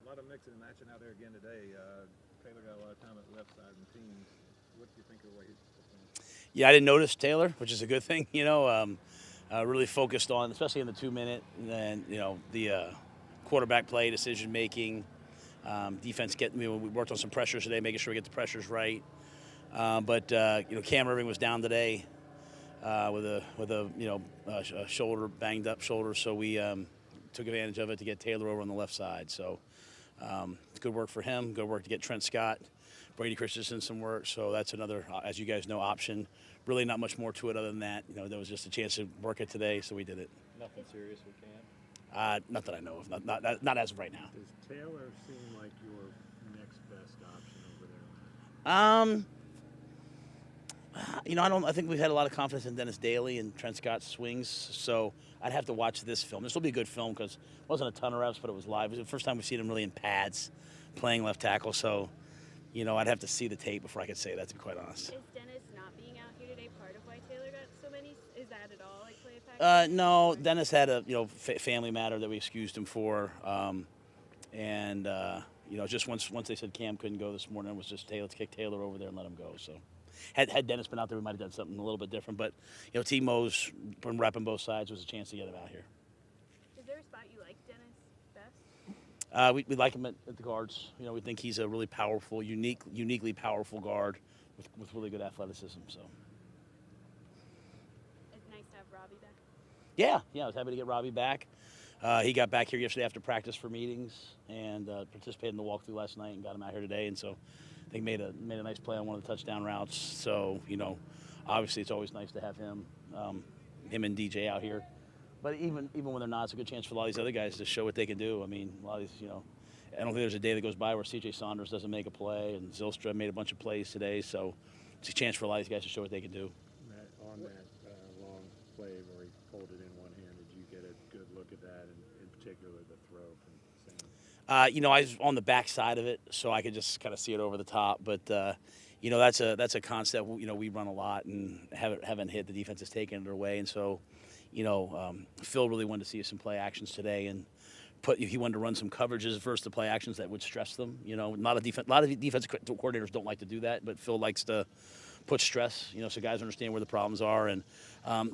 A lot of mixing and matching out there again today. Taylor got a lot of time at the left side and teams. What do you think of the way he's performing? Yeah, I didn't notice Taylor, which is a good thing. Really focused on, especially in the 2 minute, and the quarterback play, decision making, defense. We worked on some pressures today, making sure we get the pressures right. But Cam Erving was down today with a shoulder, banged up shoulder, so we took advantage of it to get Taylor over on the left side. So good work for him. Good work to get Trent Scott, Brady Christensen some work. So that's another, as you guys know, option. Really not much more to it other than that. There was just a chance to work it today, so we did it. Nothing serious with Cam? Not that I know of. Not as of right now. Does Taylor seem like your next best option over there? I think we've had a lot of confidence in Dennis Daly and Trent Scott's swings, so I'd have to watch this film. This will be a good film because it wasn't a ton of reps, but it was live. It was the first time we've seen him really in pads playing left tackle, so, I'd have to see the tape before I could say that, to be quite honest. Is Dennis not being out here today part of why Taylor got so many? Is that at all, play a factor? No, Dennis had a, family matter that we excused him for, just once they said Cam couldn't go this morning, it was just, hey, let's kick Taylor over there and let him go, so. Had Dennis been out there, we might have done something a little bit different. But, T-Mo's from repping both sides was a chance to get him out here. Is there a spot you like Dennis best? We like him at the guards. We think he's a really powerful, uniquely powerful guard with really good athleticism. So. It's nice to have Roby back. Yeah, I was happy to get Roby back. He got back here yesterday after practice for meetings and participated in the walkthrough last night and got him out here today. And so I think made a nice play on one of the touchdown routes. So, obviously it's always nice to have him and DJ out here. But even when they're not, it's a good chance for a lot of these other guys to show what they can do. I mean, a lot of these, I don't think there's a day that goes by where C.J. Saunders doesn't make a play, and Zylstra made a bunch of plays today. So it's a chance for a lot of these guys to show what they can do. Matt, on that long play where he pulled it in one hand, did you get a good look at that, and in particular the throw from Sam? I was on the back side of it, so I could just kind of see it over the top. But that's a concept. We run a lot and haven't hit. The defense has taken it away, and so Phil really wanted to see some play actions today, and he wanted to run some coverages versus the play actions that would stress them. A lot of defensive coordinators don't like to do that, but Phil likes to put stress. So guys understand where the problems are, and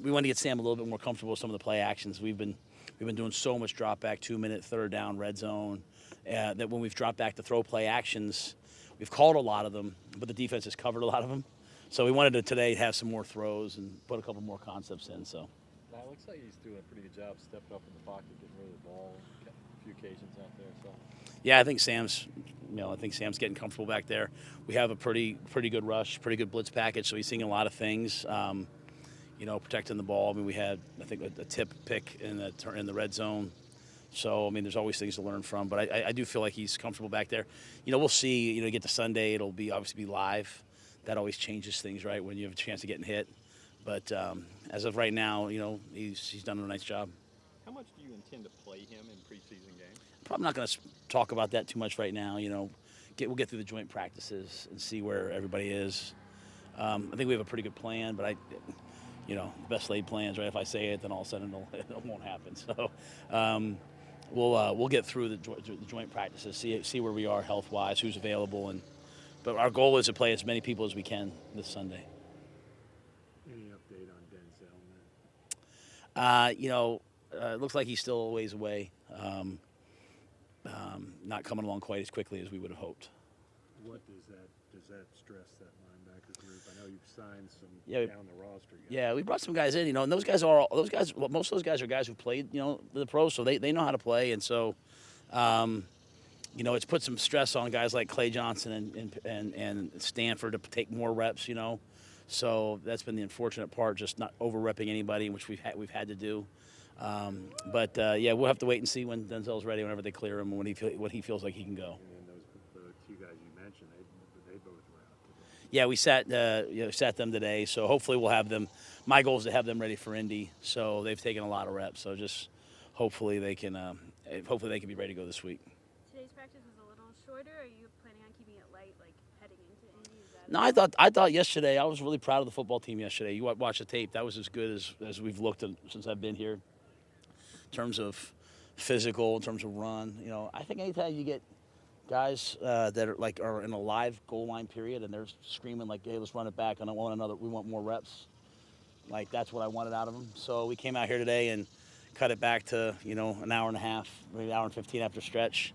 we want to get Sam a little bit more comfortable with some of the play actions. We've been doing so much drop back, 2-minute, third down, red zone. That when we've dropped back to throw play actions, we've called a lot of them, but the defense has covered a lot of them. So we wanted to today have some more throws and put a couple more concepts in. So. It looks like he's doing a pretty good job stepping up in the pocket, getting rid of the ball. A few occasions out there. So. Yeah, I think Sam's getting comfortable back there. We have a pretty good rush, pretty good blitz package, so he's seeing a lot of things. Protecting the ball. I mean, we had a tip pick in the red zone. So, there's always things to learn from. But I do feel like he's comfortable back there. We'll see. Get to Sunday, it'll obviously be live. That always changes things, right, when you have a chance of getting hit. But as of right now, he's done a nice job. How much do you intend to play him in preseason games? Probably not going to talk about that too much right now. We'll get through the joint practices and see where everybody is. I think we have a pretty good plan, but best laid plans, right? If I say it, then all of a sudden it won't happen. So. We'll get through the joint practices, see where we are health-wise, who's available, but our goal is to play as many people as we can this Sunday. Any update on Denzel? It looks like he's still a ways away, not coming along quite as quickly as we would have hoped. What does that stress that linebacker group? I know you've signed some down the roster guys. Yeah, we brought some guys in, and most of those guys are guys who played, the pros, so they know how to play, and so, it's put some stress on guys like Clay Johnson and Stanford to take more reps, So that's been the unfortunate part, just not over-repping anybody, which we've had to do. We'll have to wait and see when Denzel's ready, whenever they clear him, and when he feels like he can go. And then the two guys you mentioned, they both were out today. Yeah, we sat them today, so hopefully we'll have them. My goal is to have them ready for Indy, so they've taken a lot of reps. So just hopefully they can be ready to go this week. Today's practice was a little shorter. Are you planning on keeping it light, heading into Indy? No, I thought yesterday, I was really proud of the football team yesterday. You watch the tape, that was as good as we've looked at since I've been here in terms of physical, in terms of run. I think anytime you get guys that are in a live goal line period, and they're screaming like, "Hey, let's run it back!" And we want more reps. Like that's what I wanted out of them. So we came out here today and cut it back to an hour and a half, maybe an hour and 15 after stretch.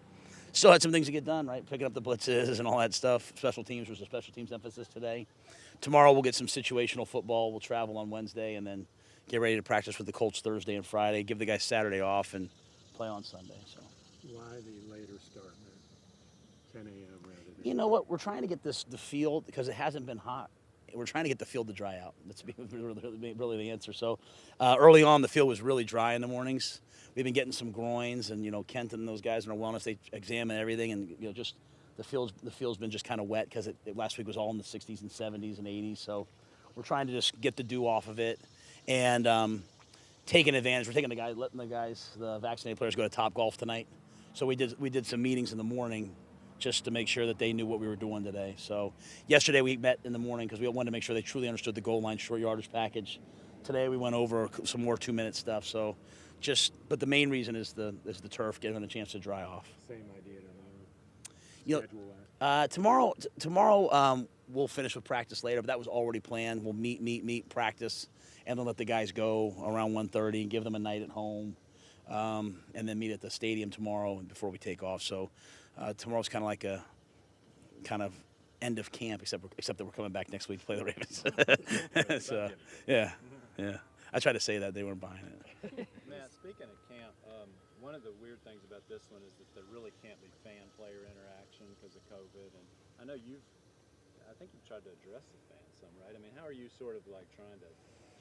Still had some things to get done, right? Picking up the blitzes and all that stuff. Special teams was a special teams emphasis today. Tomorrow we'll get some situational football. We'll travel on Wednesday and then get ready to practice with the Colts Thursday and Friday. Give the guys Saturday off and play on Sunday. So. Why the later start, man? 10 a.m. rather than. You know what? We're trying to get the field because it hasn't been hot. We're trying to get the field to dry out. That's really the answer. So early on, the field was really dry in the mornings. We've been getting some groins, and Kent and those guys in our wellness, they examine everything, and just the field's been just kind of wet because last week was all in the 60s and 70s and 80s. So we're trying to just get the dew off of it and taking advantage. We're letting the vaccinated players go to Top Golf tonight. So we did some meetings in the morning just to make sure that they knew what we were doing today. So yesterday we met in the morning because we wanted to make sure they truly understood the goal line short yardage package. Today we went over some more 2-minute stuff. So but the main reason is the turf, giving them a chance to dry off. Same idea tomorrow. Tomorrow we'll finish with practice later, but that was already planned. We'll meet, practice, and then let the guys go around 1:30 and give them a night at home, and then meet at the stadium tomorrow before we take off. So tomorrow's kind of like a end of camp, except that we're coming back next week to play the Ravens. So yeah. I tried to say that, they weren't buying it. Matt, speaking of camp, one of the weird things about this one is that there really can't be fan-player interaction because of COVID. And I know I think you've tried to address the fans some, right? I mean, how are you sort of like trying to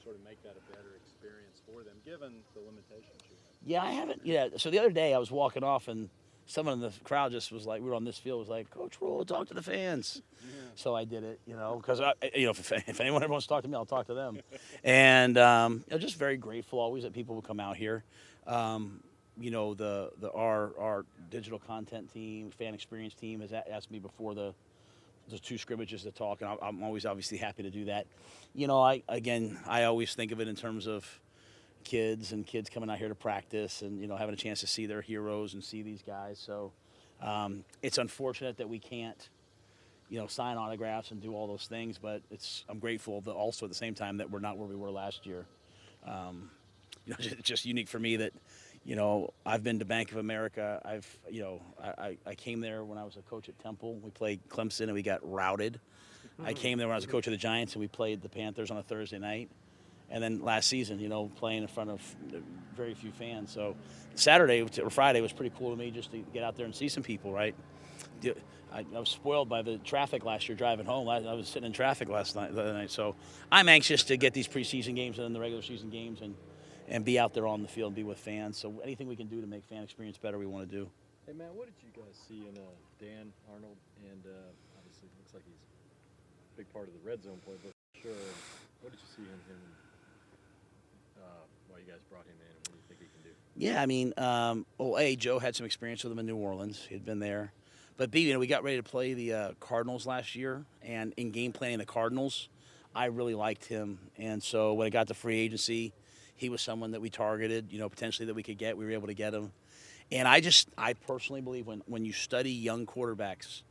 sort of make that a better experience for them, given the limitations you have? Yeah, I haven't. Yeah, so the other day I was walking off and someone in the crowd just was like, we were on this field, was like, "Coach Rhule, talk to the fans." Yeah. So I did it, because if anyone ever wants to talk to me, I'll talk to them. And just very grateful always that people will come out here. Our digital content team, fan experience team has asked me before the 2 scrimmages to talk, and I'm always obviously happy to do that. I always think of it in terms of kids coming out here to practice and having a chance to see their heroes and see these guys. So it's unfortunate that we can't sign autographs and do all those things, but I'm grateful that also at the same time that we're not where we were last year. Just unique for me that I've been to Bank of America. I came there when I was a coach at Temple. We played Clemson and we got routed. I came there when I was a coach of the Giants and we played the Panthers on a Thursday night. And then last season, playing in front of very few fans. So Saturday or Friday was pretty cool to me just to get out there and see some people, right? I was spoiled by the traffic last year driving home. I was sitting in traffic the other night. So I'm anxious to get these preseason games and then the regular season games and be out there on the field and be with fans. So anything we can do to make fan experience better, we want to do. Hey, Matt, what did you guys see in Dan Arnold? And obviously it looks like he's a big part of the red zone play, but sure. What did you see in him why you guys brought him in, and what do you think he can do? Yeah, I mean, Joe had some experience with him in New Orleans. He had been there. But B, we got ready to play the Cardinals last year, and in game planning the Cardinals, I really liked him. And so when it got to free agency, he was someone that we targeted, potentially that we could get. We were able to get him. And I personally believe when you study young quarterbacks,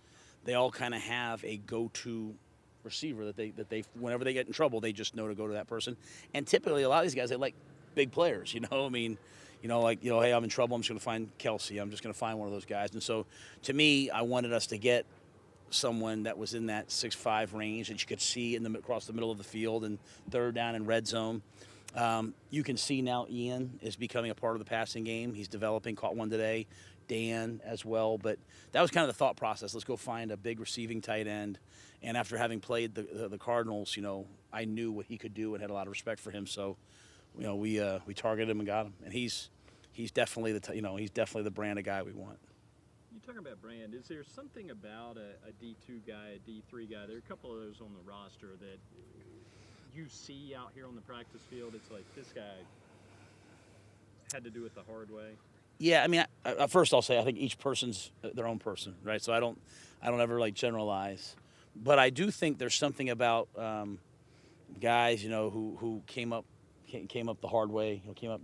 they all kind of have a go-to receiver that they whenever they get in trouble, they just know to go to that person. And typically a lot of these guys, they like big players, hey, I'm in trouble, I'm just going to find Kelsey. I'm just going to find one of those guys. And so to me, I wanted us to get someone that was in that 6'5" range that you could see across the middle of the field and third down and red zone. You can see now Ian is becoming a part of the passing game. He's developing, caught one today. Dan as well. But that was kind of the thought process. Let's go find a big receiving tight end. And after having played the Cardinals, I knew what he could do and had a lot of respect for him. So, we targeted him and got him. And he's definitely he's definitely the brand of guy we want. You talking about brand? Is there something about a D2 guy, a D3 guy? There are a couple of those on the roster that you see out here on the practice field. It's like this guy had to do it the hard way. Yeah, I mean, first I'll say I think each person's their own person, right? So I don't ever generalize, but I do think there's something about guys, who came up the hard way, came up,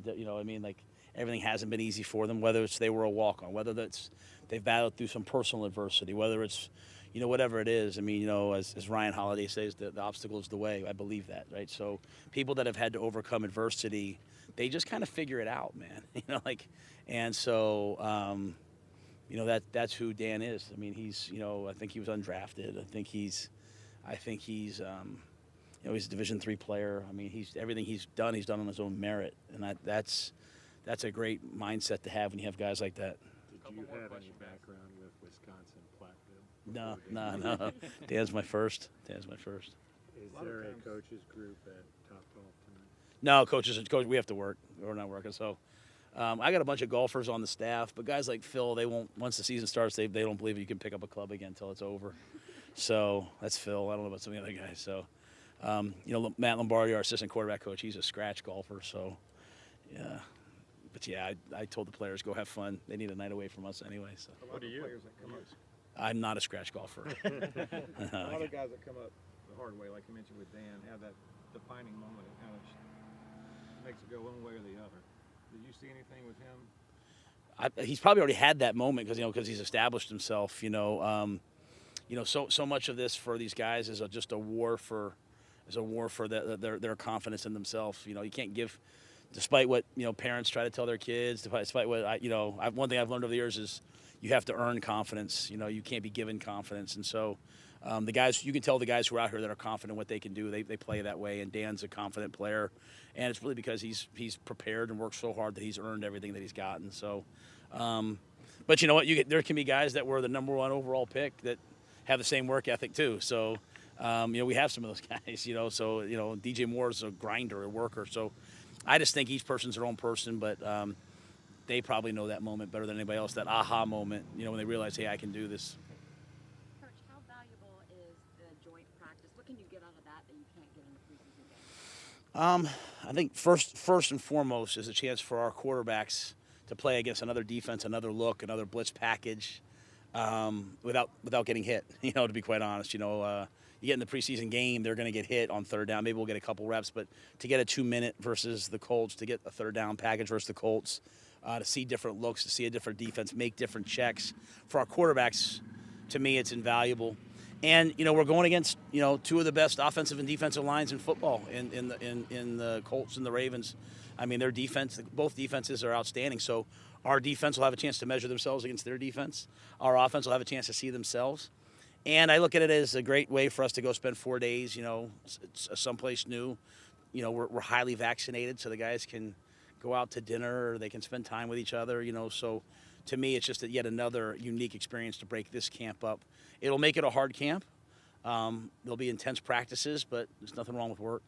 everything hasn't been easy for them, whether it's they were a walk-on, whether that's they've battled through some personal adversity, whether it's, whatever it is. I mean, as Ryan Holiday says, the obstacle is the way. I believe that, right? So people that have had to overcome adversity, they just kind of figure it out, man. And so, that's who Dan is. I mean, he's, I think he was undrafted. I think he's he's a Division III player. I mean, everything he's done on his own merit, and that's a great mindset to have when you have guys like that. Did you have any background with Wisconsin Platteville? No. Dan's my first. Is there a coaches group at Topgolf tonight? No, coach, we have to work. We're not working. So I got a bunch of golfers on the staff, but guys like Phil, they won't, once the season starts, they don't believe you can pick up a club again until it's over. So that's Phil. I don't know about some of the other guys. So, Matt Lombardi, our assistant quarterback coach, he's a scratch golfer. So, yeah. But, yeah, I told the players, go have fun. They need a night away from us anyway. So. What do you? I'm not a scratch golfer. A lot of guys that come up the hard way, like you mentioned with Dan, have that defining moment that kind of makes it go one way or the other. Did you see anything with him? He's probably already had that moment because he's established himself. So much of this for these guys is just a war for their confidence in themselves. You can't give, despite what parents try to tell their kids, despite what one thing I've learned over the years is you have to earn confidence. You can't be given confidence, and so the guys, you can tell the guys who are out here that are confident in what they can do, they play that way. And Dan's a confident player, and it's really because he's prepared and worked so hard that he's earned everything that he's gotten. So, but you know what? There can be guys that were the number 1 overall pick that have the same work ethic too. So, we have some of those guys. So DJ Moore's a grinder, a worker. So, I just think each person's their own person, but they probably know that moment better than anybody else. That aha moment, when they realize, hey, I can do this. Coach, how valuable is the joint practice? What can you get out of that you can't get in the preseason game? I think first and foremost is a chance for our quarterbacks to play against another defense, another look, another blitz package, without getting hit. To be quite honest, you get in the preseason game, they're going to get hit on third down. Maybe we'll get a couple reps, but to get a 2-minute versus the Colts, to get a third down package versus the Colts, to see different looks, to see a different defense, make different checks for our quarterbacks, to me, it's invaluable. And we're going against 2 of the best offensive and defensive lines in football in the Colts and the Ravens. I mean, their defense, both defenses are outstanding. So our defense will have a chance to measure themselves against their defense. Our offense will have a chance to see themselves. And I look at it as a great way for us to go spend 4 days, someplace new. We're highly vaccinated, so the guys can go out to dinner or they can spend time with each other, So to me, it's just yet another unique experience to break this camp up. It'll make it a hard camp. There'll be intense practices, but there's nothing wrong with work.